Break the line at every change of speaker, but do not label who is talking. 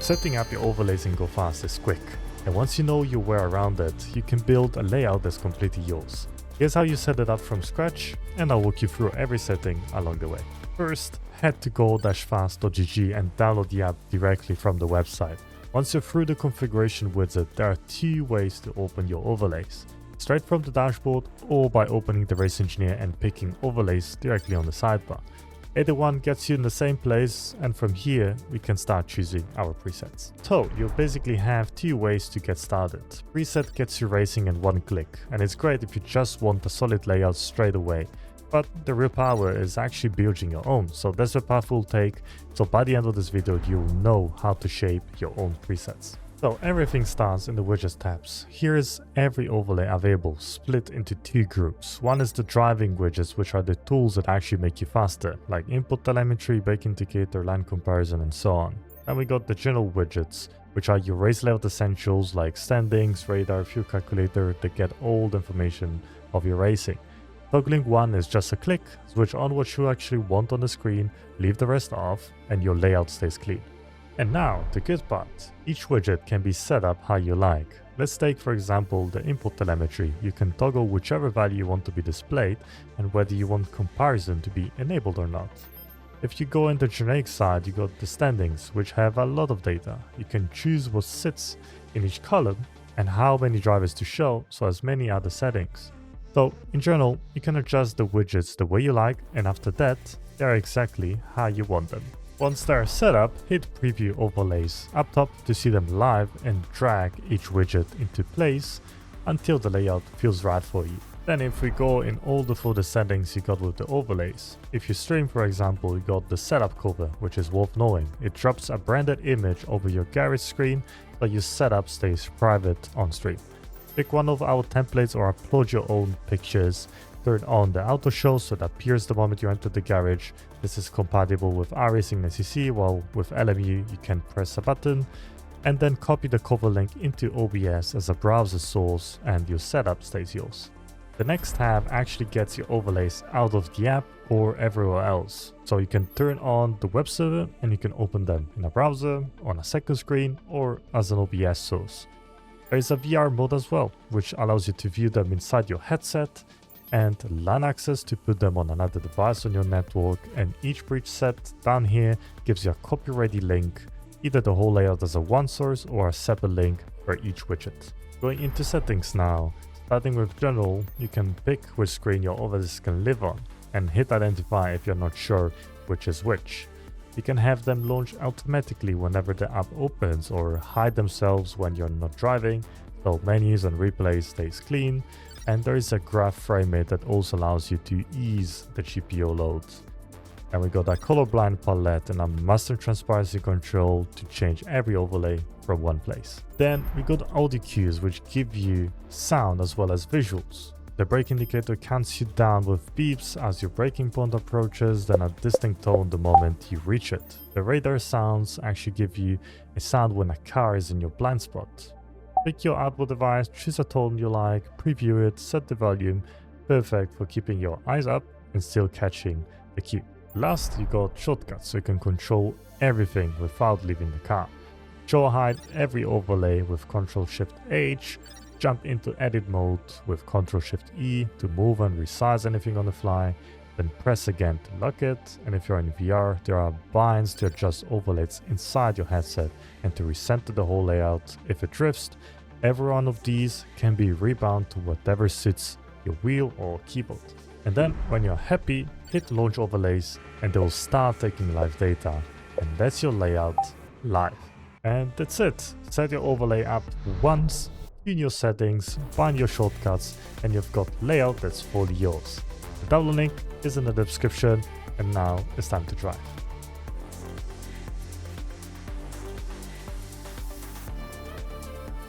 Setting up your overlays in Go Fast is quick, and once you know your way around it, you can build a layout that's completely yours. Here's how you set it up from scratch, and I'll walk you through every setting along the way. First, head to go-fast.gg and download the app directly from the website. Once you're through the configuration widget, there are two ways to open your overlays. Straight from the dashboard or by opening the Race Engineer and picking overlays directly on the sidebar. Either one gets you in the same place, and from here we can start choosing our presets. So you basically have two ways to get started. Preset gets you racing in one click, and it's great if you just want a solid layout straight away. But the real power is actually building your own, so that's the path we'll take. So by the end of this video, you'll know how to shape your own presets. So everything starts in the Widget tabs. Here is every overlay available, split into two groups. One is the driving widgets, which are the tools that actually make you faster, like input telemetry, brake indicator, line comparison, and so on. Then we got the general widgets, which are your race layout essentials like standings, radar, fuel calculator that get all the information of your racing. Toggling one is just a click, switch on what you actually want on the screen, leave the rest off, and your layout stays clean. And now, the good part. Each widget can be set up how you like. Let's take for example the input telemetry. You can toggle whichever value you want to be displayed and whether you want comparison to be enabled or not. If you go in the generic side, you got the standings, which have a lot of data. You can choose what sits in each column and how many drivers to show, so as many other settings. So in general, you can adjust the widgets the way you like, and after that, they're exactly how you want them. Once they're set up, hit preview overlays up top to see them live and drag each widget into place until the layout feels right for you. Then if we go in all the further settings you got with the overlays, if you stream for example, you got the setup cover, which is worth knowing. It drops a branded image over your garage screen so your setup stays private on stream. Pick one of our templates or upload your own pictures. Turn on the auto show so it appears the moment you enter the garage. This is compatible with iRacing and SEC, while with LMU you can press a button and then copy the cover link into OBS as a browser source and your setup stays yours. The next tab actually gets your overlays out of the app or everywhere else. So you can turn on the web server and you can open them in a browser, on a second screen, or as an OBS source. There is a VR mode as well, which allows you to view them inside your headset, and LAN access to put them on another device on your network, and each preset down here gives you a copy-ready link, either the whole layout as a one source or a separate link for each widget. Going into settings now, starting with general, you can pick which screen your overlays can live on, and hit identify if you're not sure which is which. You can have them launch automatically whenever the app opens or hide themselves when you're not driving, so menus and replays stays clean. And there is a graph frame that also allows you to ease the GPU load. And we got a colorblind palette and a master transparency control to change every overlay from one place. Then we got audio cues, which give you sound as well as visuals. The brake indicator counts you down with beeps as your braking point approaches, then a distinct tone the moment you reach it. The radar sounds actually give you a sound when a car is in your blind spot. Pick your output device, choose a tone you like, preview it, set the volume. Perfect for keeping your eyes up and still catching the cue. Last, you got shortcuts so you can control everything without leaving the car. Show or hide every overlay with Ctrl-Shift-H, jump into edit mode with Ctrl-Shift-E to move and resize anything on the fly, then press again to lock it, and if you're in VR, there are binds to adjust overlays inside your headset and to recenter the whole layout. If it drifts, every one of these can be rebound to whatever suits your wheel or keyboard. And then when you're happy, hit launch overlays and they will start taking live data, and that's your layout live. And that's it. Set your overlay up once, tune your settings, find your shortcuts, and you've got layout that's fully yours. The download link is in the description, and now it's time to drive.